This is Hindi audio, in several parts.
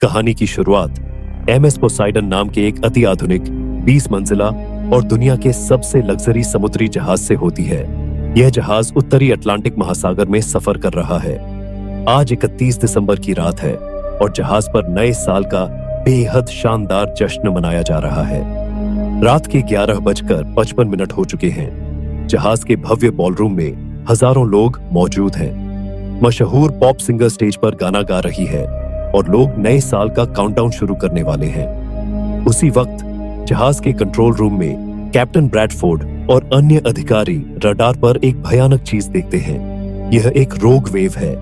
कहानी की शुरुआत MS पोसाइडन नाम के एक अति आधुनिक 20 मंजिला और दुनिया के सबसे लग्जरी समुद्री जहाज से होती है। यह जहाज उत्तरी अटलांटिक महासागर में सफर कर रहा है। आज 31 दिसंबर की रात है और जहाज पर नए साल का बेहद शानदार जश्न मनाया जा रहा है। रात के 11:55 हो चुके हैं। जहाज के भव्य बॉलरूम में हजारों लोग मौजूद हैं। मशहूर पॉप सिंगर स्टेज पर गाना गा रही है और लोग नए साल का काउंटडाउन शुरू करने वाले हैं। उसी वक्त जहाज के कंट्रोल रूम में कैप्टन ब्रैडफोर्ड और अन्य अधिकारी रडार पर एक भयानक चीज देखते हैं। यह एक रोग वेव है।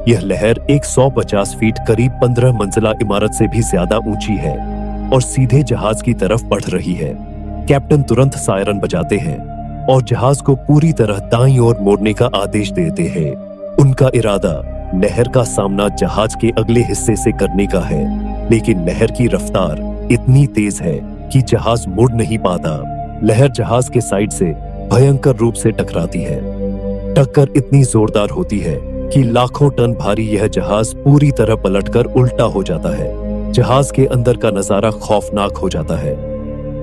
यह लहर 150 फीट करीब 15 मंजिला इमारत से भी ज्यादा ऊंची है और सीधे जहाज की तरफ बढ़ रही है। कैप्टन तुरंत सायरन बजाते हैं और जहाज को पूरी तरह दाईं ओर मोड़ने का आदेश देते हैं। उनका इरादा लहर का सामना जहाज के अगले हिस्से से करने का है, लेकिन लहर की रफ्तार इतनी तेज है कि जहाज मुड़ नहीं पाता। लहर जहाज के साइड से भयंकर रूप से टकराती है। टक्कर इतनी जोरदार होती है कि लाखों टन भारी यह जहाज पूरी तरह पलटकर उल्टा हो जाता है। जहाज के अंदर का नजारा खौफनाक हो जाता है।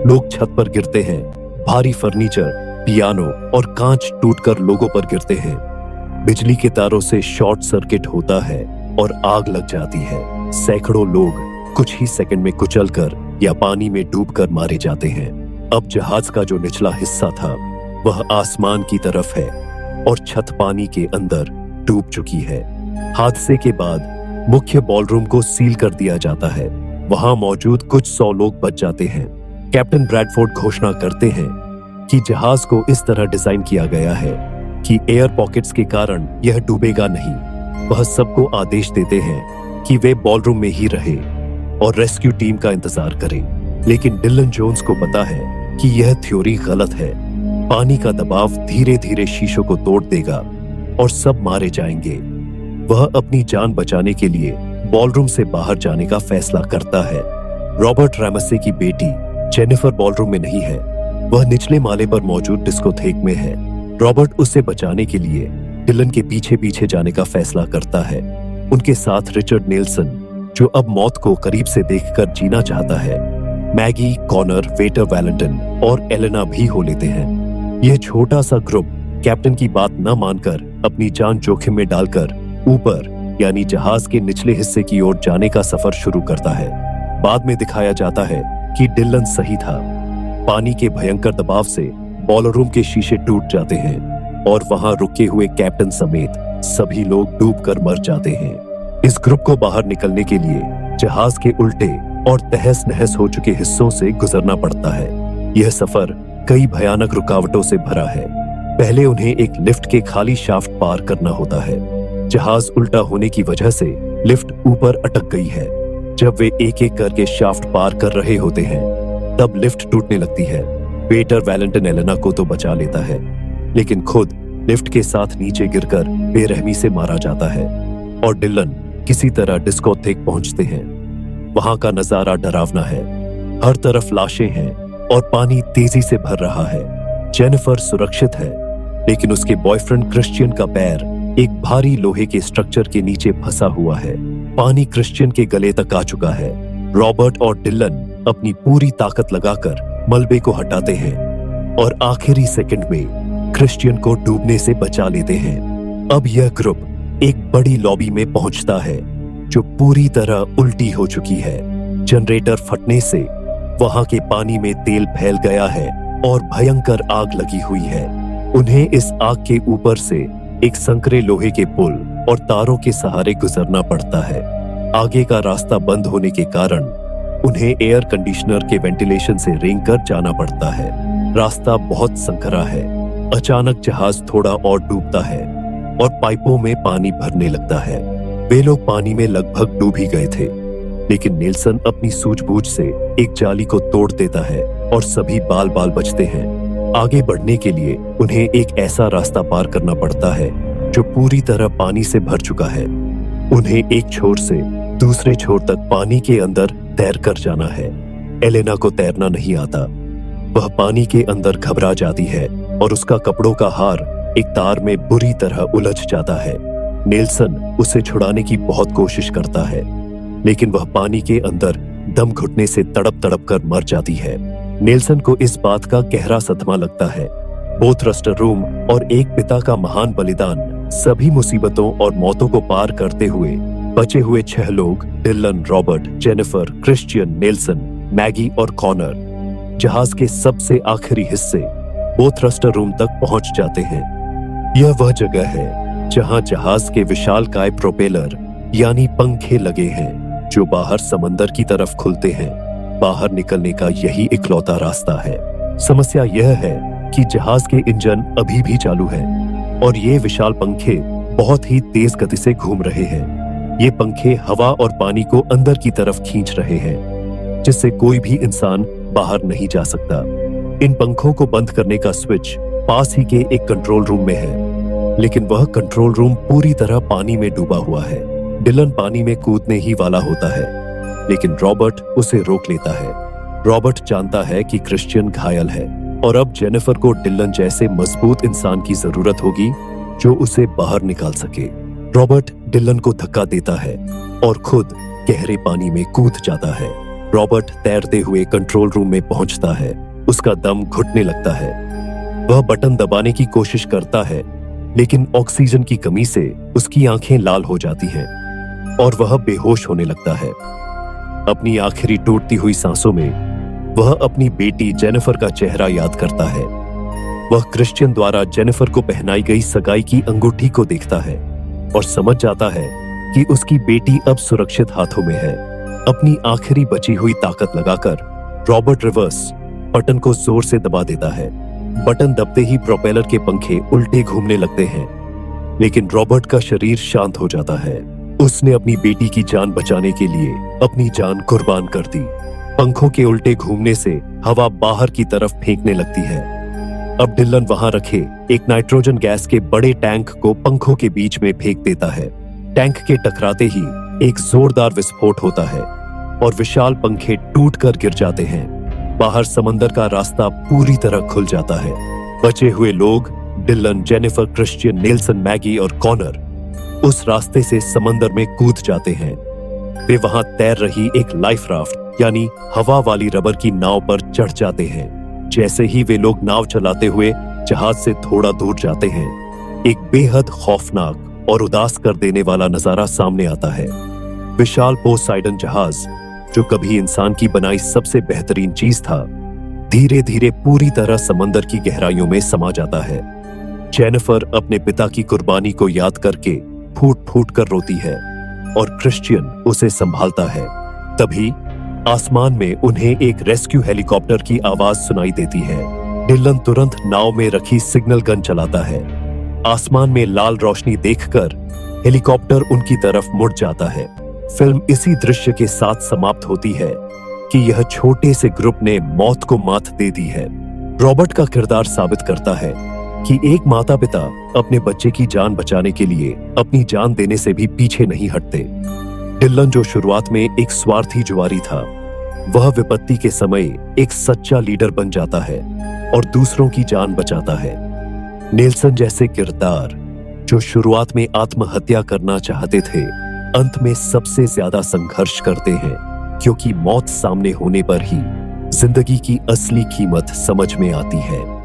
लोग छत पर गिरते हैं। भारी फर्नीचर, पियानो और कांच टूटकर लोगों पर गिरते हैं। बिजली के तारों से शॉर्ट सर्किट होता है और आग लग जाती है। सैकड़ों लोग कुछ ही सेकंड में कुचलकर या पानी में डूबकर मारे जाते हैं। अब जहाज का जो निचला हिस्सा था वह आसमान की तरफ है और छत पानी के अंदर डूब चुकी है। हादसे के बाद मुख्य बॉलरूम को सील कर दिया जाता है। वहां मौजूद कुछ 100 लोग बच जाते हैं। कैप्टन ब्रैडफोर्ड घोषणा करते हैं कि जहाज को इस तरह डिजाइन किया गया है कि एयर पॉकेट्स के कारण यह डूबेगा नहीं। वह सबको आदेश देते हैं कि वे बॉलरूम में ही रहे और रेस्क्यू टीम का इंतजार करें। लेकिन डिलन जोन्स को पता है कि यह थ्योरी गलत है। पानी का दबाव धीरे धीरे शीशों को तोड़ देगा और सब मारे जाएंगे। वह अपनी जान बचाने के लिए बॉलरूम से बाहर जाने का फैसला करता है। रॉबर्ट रैमसे की बेटी जेनिफर बॉलरूम में नहीं है। वह निचले माले पर मौजूद डिस्कोथेक में है। रॉबर्ट उसे बचाने के लिए डिलन के पीछे पीछे जाने का फैसला करता है। उनके साथ रिचर्ड नेल्सन, जो अब मौत को करीब से देखकर जीना चाहता है। मैगी, कॉनर, वेटर वैलेंटिन और एलेना भी हो लेते हैं। यह छोटा सा ग्रुप कैप्टन की बात न मानकर अपनी जान जोखिम में डालकर ऊपर यानी जहाज के निचले हिस्से की ओर जाने का सफर शुरू करता है। बाद में दिखाया जाता है कि डिलन सही था। पानी के भयंकर दबाव से बॉलरूम के शीशे टूट जाते हैं और वहां रुके हुए कैप्टन समेत सभी लोग डूबकर मर जाते हैं। इस ग्रुप को बाहर निकलने के लिए जहाज के उल्टे और तहस नहस हो चुके हिस्सों से गुजरना पड़ता है। यह सफर कई भयानक रुकावटों से भरा है। पहले उन्हें एक लिफ्ट के खाली शाफ्ट पार करना होता है। जहाज उल्टा होने की वजह से लिफ्ट ऊपर अटक गई है। जब वे एक एक करके शाफ्ट पार कर रहे होते हैं तब लिफ्ट टूटने लगती है। वेटर वैलेंटिन एलेना को तो बचा लेता है, लेकिन खुद लिफ्ट के साथ नीचे गिरकर बेरहमी से मारा जाता है और डिलन किसी तरह डिस्कोथेक पहुंचते हैं। वहां का नजारा डरावना है। हर तरफ लाशें हैं और पानी तेजी से भर रहा है। जेनिफर सुरक्षित है, लेकिन उसके बॉयफ्रेंड क्रिश्चियन का पैर एक भारी लोहे के स्ट्रक्चर के नीचे फंसा हुआ है। पानी क्रिश्चियन के गले तक आ चुका है। रॉबर्ट और डिलन अपनी पूरी ताकत लगाकर मलबे को हटाते हैं और आखिरी सेकंड में क्रिश्चियन को डूबने से बचा लेते हैं। अब यह ग्रुप एक बड़ी लॉबी में पहुंचता है जो पूरी तरह उल्टी हो चुकी है। जनरेटर फटने से वहां के पानी में तेल फैल गया है और भयंकर आग लगी हुई है। उन्हें इस आग के ऊपर से एक संकरे लोहे के पुल और तारों के सहारे गुजरना पड़ता है। आगे का रास्ता बंद होने के कारण उन्हें एयर कंडीशनर के वेंटिलेशन से रेंग कर जाना पड़ता है। रास्ता बहुत संकरा है। अचानक जहाज थोड़ा और डूबता है और पाइपों में पानी भरने लगता है। वे लोग पानी में लगभग डूब ही गए थे, लेकिन नेल्सन अपनी सूझबूझ से एक जाली को तोड़ देता है और सभी बाल बाल बचते हैं। आगे बढ़ने के लिए उन्हें एक ऐसा रास्ता पार करना पड़ता है जो पूरी तरह पानी से भर चुका है। उन्हें एक छोर से दूसरे छोर तक पानी के अंदर तैर कर जाना है। एलेना को तैरना नहीं आता। वह पानी के अंदर घबरा जाती है और उसका कपड़ों का हार एक तार में बुरी तरह उलझ जाता है। नेल्सन उसे छुड़ाने की बहुत कोशिश करता है, लेकिन वह पानी के अंदर दम घुटने से तड़प तड़प कर मर जाती है। नेल्सन को इस बात का गहरा सदमा लगता है। बोथ रस्टर रूम और एक पिता का महान बलिदान, सभी मुसीबतों और मौतों को पार करते हुए बचे हुए 6 लोग Dylan, Robert, Jennifer, Christian, Nelson, Maggie और कॉनर जहाज के सबसे आखिरी हिस्से बोथ रस्टर रूम तक पहुंच जाते हैं। यह वह जगह है जहां जहाज के विशालकाय प्रोपेलर यानी पंखे लगे हैं जो बाहर समंदर की तरफ खुलते हैं। बाहर निकलने का यही इकलौता रास्ता है। समस्या यह है कि जहाज के इंजन अभी भी चालू है और ये विशाल पंखे बहुत ही तेज गति से घूम रहे हैं। ये पंखे हवा और पानी को अंदर की तरफ खींच रहे हैं, जिससे कोई भी इंसान बाहर नहीं जा सकता। इन पंखों को बंद करने का स्विच पास ही के एक कंट्रोल रूम में है, लेकिन वह कंट्रोल रूम पूरी तरह पानी में डूबा हुआ है। डिलन पानी में कूदने ही वाला होता है, लेकिन रॉबर्ट उसे रोक लेता है। रॉबर्ट जानता है कि क्रिश्चियन घायल है और अब जेनिफर को डिलन जैसे मजबूत इंसान की जरूरत होगी जो उसे बाहर निकाल सके। रॉबर्ट डिलन को धक्का देता है और खुद गहरे पानी में कूद जाता है। रॉबर्ट तैरते हुए कंट्रोल रूम में पहुंचता है। उसका दम घुटने लगता है। वह बटन दबाने की कोशिश करता है, लेकिन ऑक्सीजन की कमी से उसकी आंखें लाल हो जाती हैं और वह बेहोश होने लगता है। अपनी आखिरी टूटती हुई सांसों में वह अपनी बेटी जेनिफर का चेहरा याद करता है। वह क्रिश्चियन द्वारा जेनिफर को पहनाई गई सगाई की अंगूठी को देखता है और समझ जाता है कि उसकी बेटी अब सुरक्षित हाथों में है। अपनी आखिरी बची हुई ताकत लगाकर रॉबर्ट रिवर्स बटन को जोर से दबा देता है। बटन दबते ही प्रोपेलर के पंखे उल्टे घूमने लगते हैं, लेकिन रॉबर्ट का शरीर शांत हो जाता है। उसने अपनी बेटी की जान बचाने के लिए अपनी जान कुर्बान कर दी। पंखों के उल्टे घूमने से हवा बाहर की तरफ फेंकने लगती है। अब डिलन वहां रखे एक नाइट्रोजन गैस के बड़े टैंक को पंखों के बीच में फेंक देता है। टैंक के टकराते ही एक जोरदार विस्फोट होता है और विशाल पंखे टूटकर गिर जाते हैं। बाहर समंदर का रास्ता पूरी तरह खुल जाता है। बचे हुए लोग Dylan, Jennifer, Christian, Nelson, Maggie और कॉनर उस रास्ते से समंदर में कूद जाते हैं। वे वहां तैर रही एक लाइफ राफ्ट यानी हवा वाली रबर की नाव पर चढ़ जाते हैं। जैसे ही वे लोग नाव चलाते हुए जहाज से थोड़ा दूर जाते हैं, एक बेहद खौफनाक और उदास कर देने वाला नजारा सामने आता है। विशाल पोसाइडन जहाज, जो कभी इंसान की बनाई सबसे बेहतरीन चीज था, धीरे धीरे पूरी तरह समंदर की गहराइयों में समा जाता है। जेनिफर अपने पिता की कुर्बानी को याद करके फूट फूट कर रोती है और क्रिश्चियन उसे संभालता है। तभी आसमान में उन्हें एक रेस्क्यू हेलीकॉप्टर की आवाज सुनाई देती है। डिलन तुरंत नाव में रखी सिग्नल गन चलाता है। आसमान में लाल रोशनी देखकर हेलीकॉप्टर उनकी तरफ मुड़ जाता है। फिल्म इसी दृश्य के साथ समाप्त होती है कि यह छोटे से ग्रुप ने मौत को मात दे दी है। रॉबर्ट का किरदार साबित करता है कि एक माता पिता अपने बच्चे की जान बचाने के लिए अपनी जान देने से भी पीछे नहीं हटते। डिलन, जो शुरुआत में एक स्वार्थी जुआरी था, वह विपत्ति के समय एक सच्चा लीडर बन जाता है और दूसरों की जान बचाता है। नेल्सन जैसे किरदार, जो शुरुआत में आत्महत्या करना चाहते थे, अंत में सबसे ज्यादा संघर्ष करते हैं, क्योंकि मौत सामने होने पर ही जिंदगी की असली कीमत समझ में आती है।